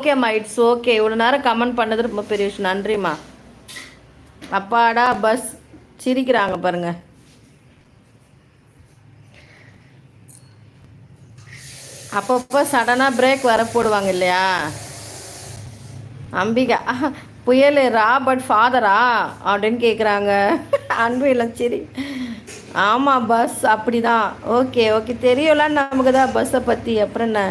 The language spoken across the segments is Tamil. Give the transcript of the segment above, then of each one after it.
ஓகேம்மா, இட்ஸ் ஓகே. இவ்வளோ நேரம் கமெண்ட் பண்ணது ரொம்ப பெரிய விஷயம். நன்றிம்மா. அப்பாடா பஸ் சிரிக்கிறாங்க பாருங்க. அப்பப்போ சடனாக பிரேக் வர போடுவாங்க இல்லையா? அம்பிகா புயல் ராபர்ட் ஃபாதரா அப்படின்னு கேட்குறாங்க. அன்பு இல்லை சரி. ஆமாம் பஸ் அப்படி தான். ஓகே ஓகே, தெரியும்ல நமக்கு தான் பஸ்ஸை பற்றி. அப்புறம் என்ன?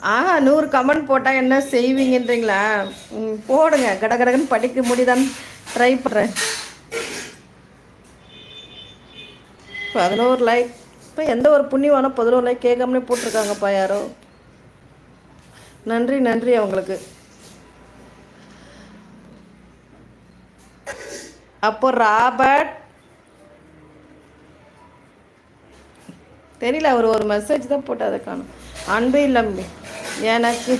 ஆஹா, 100 கமெண்ட் போட்டால் என்ன செய்வீங்கன்றீங்களா? போடுங்க, கடகடகன்னு படிக்க முடியுதான்னு ட்ரை பண்ணுறேன். 11 லைக். இப்போ எந்த ஒரு புண்ணியவானோ 11 லைக் கேட்காமலே போட்டிருக்காங்கப்பா யாரோ. நன்றி நன்றி அவங்களுக்கு. அப்போ ராபர்ட் தெரியல, அவர் ஒரு மெசேஜ் தான் போட்டு அதை காணும். அன்பு இல்லம்பி எனக்கு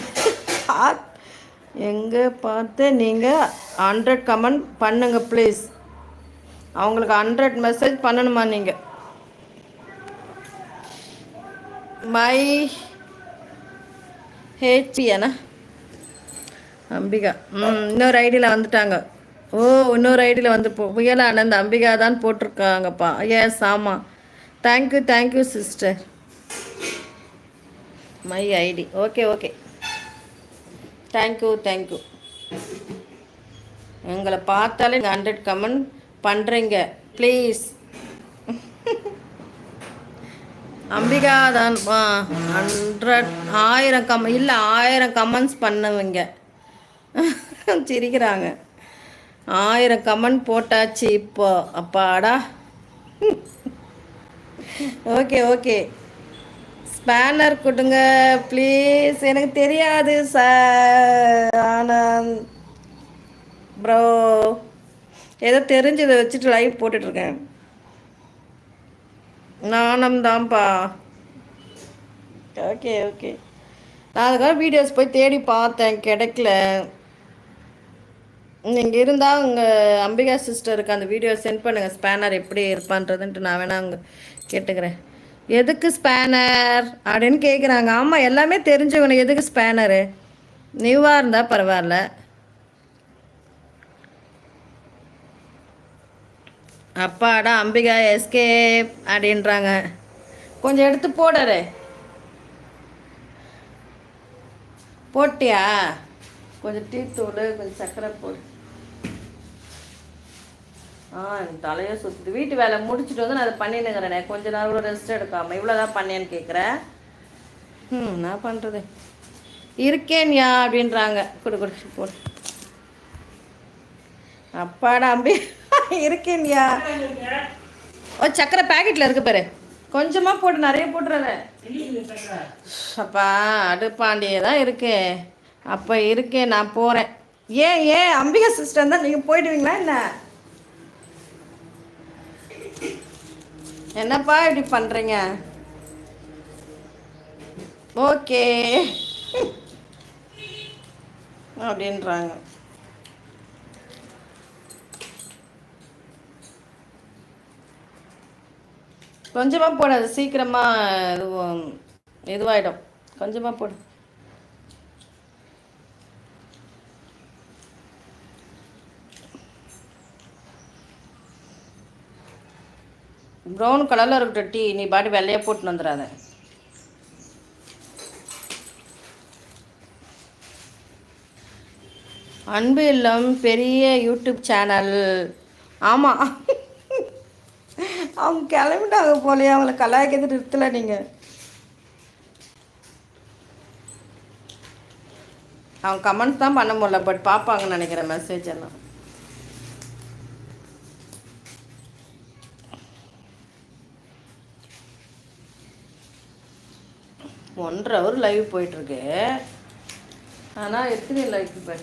எங்கே பார்த்து நீங்கள் 100 கமெண்ட் பண்ணுங்க ப்ளீஸ். அவங்களுக்கு 100 மெசேஜ் பண்ணணுமா நீங்கள்? மை ஹேச்பி அண்ணா அம்பிகா. இன்னொரு ஐடியில் வந்துட்டாங்க. ஓ, இன்னொரு ஐடியில் வந்து புயல் ஆனந்த் அம்பிகா தான் போட்டிருக்காங்கப்பா. எஸ் ஆமாம். Thank you sister. My ID. Okay okay, thank you. எங்களை பார்த்தாலே 100 கமெண்ட் பண்ணுறீங்க ப்ளீஸ். அம்பிகா தான் 100 1000 இல்லை 1000 கமெண்ட்ஸ் பண்ணுவீங்க. சிரிக்கிறாங்க. 1000 கமெண்ட் போட்டாச்சு இப்போ. அப்பாடா. ஓகே ஸ்பேனர் கொடுங்க ப்ளீஸ். எனக்கு தெரியாது சார் ஆனந்த் ப்ரோ. ஏதோ தெரிஞ்சதை வச்சுட்டு லைவ் போட்டுட்ருக்கேன். நானும் தான்ப்பா. ஓகே நான் அதுக்காக வீடியோஸ் போய் தேடி பார்த்தேன், கிடைக்கல. நீங்கள் இருந்தால் உங்கள் அம்பிகா சிஸ்டருக்கு அந்த வீடியோ சென்ட் பண்ணுங்கள். ஸ்பேனர் எப்படி இருப்பான்றதுன்ட்டு நான் வேணா அங்கே கேட்டுக்கிறேன். எதுக்கு ஸ்பேனர் அப்படின்னு கேட்குறாங்க. ஆமாம், எல்லாமே தெரிஞ்சவங்க. எதுக்கு ஸ்பேனரு? நியூவாக இருந்தால் பரவாயில்ல. அப்பாடா அம்பிகா எஸ்கேப் அப்படின்றாங்க. கொஞ்சம் எடுத்து போடுறே. போட்டியா? கொஞ்சம் டீ தூள், கொஞ்சம் சர்க்கரை போடு. எனக்கு தலையை சுற்றுது. வீட்டு வேலை முடிச்சுட்டு வந்து நான் அதை பண்ணினுங்கிறேனே. கொஞ்ச நேரம் கூட ரெஸ்ட் எடுக்காமல் இவ்வளோதான் பண்ணேன்னு கேட்குறேன். என்ன பண்ணுறது? இருக்கேன்யா அப்படின்றாங்க. கொடு போடு. அப்பாடா அம்பி இருக்கேன்யா. சக்கரை பேக்கெட்டில் இருக்கு பாரு. கொஞ்சமாக போட்டு, நிறைய போட்டுறத. அப்பா அடுப்பாண்டியே தான் இருக்கு. அப்போ இருக்கேன், நான் போகிறேன். ஏன் அம்பிகா சிஸ்டர் தான் நீங்கள் போயிடுவீங்களா என்ன? என்னப்பா இப்படி பண்ணுறீங்க? ஓகே அப்படின்றாங்க. கொஞ்சமாக போடு, அது சீக்கிரமாக இதுவாகிடும். கொஞ்சமாக போடு. ப்ரௌன் கலரில் இருக்கட்டும் டீ. நீ பாட்டி வெள்ளையாக போட்டுன்னு வந்துடாத. அன்பு இல்லம் பெரிய யூடியூப் சேனல். ஆமாம், அவங்க கிளம்பிட்டாங்க போலையே. அவங்கள கலாய்க்கிறது நிறுத்தலை நீங்கள். அவங்க கமெண்ட்ஸ் தான் பண்ண முடியல, பட் பார்ப்பாங்கன்னு நினைக்கிறேன் மெசேஜ் எல்லாம். ஒன்றரை ஹவர் லைவ் போயிட்டுருக்கு. ஆனால் எத்தனை லைக் இப்போ?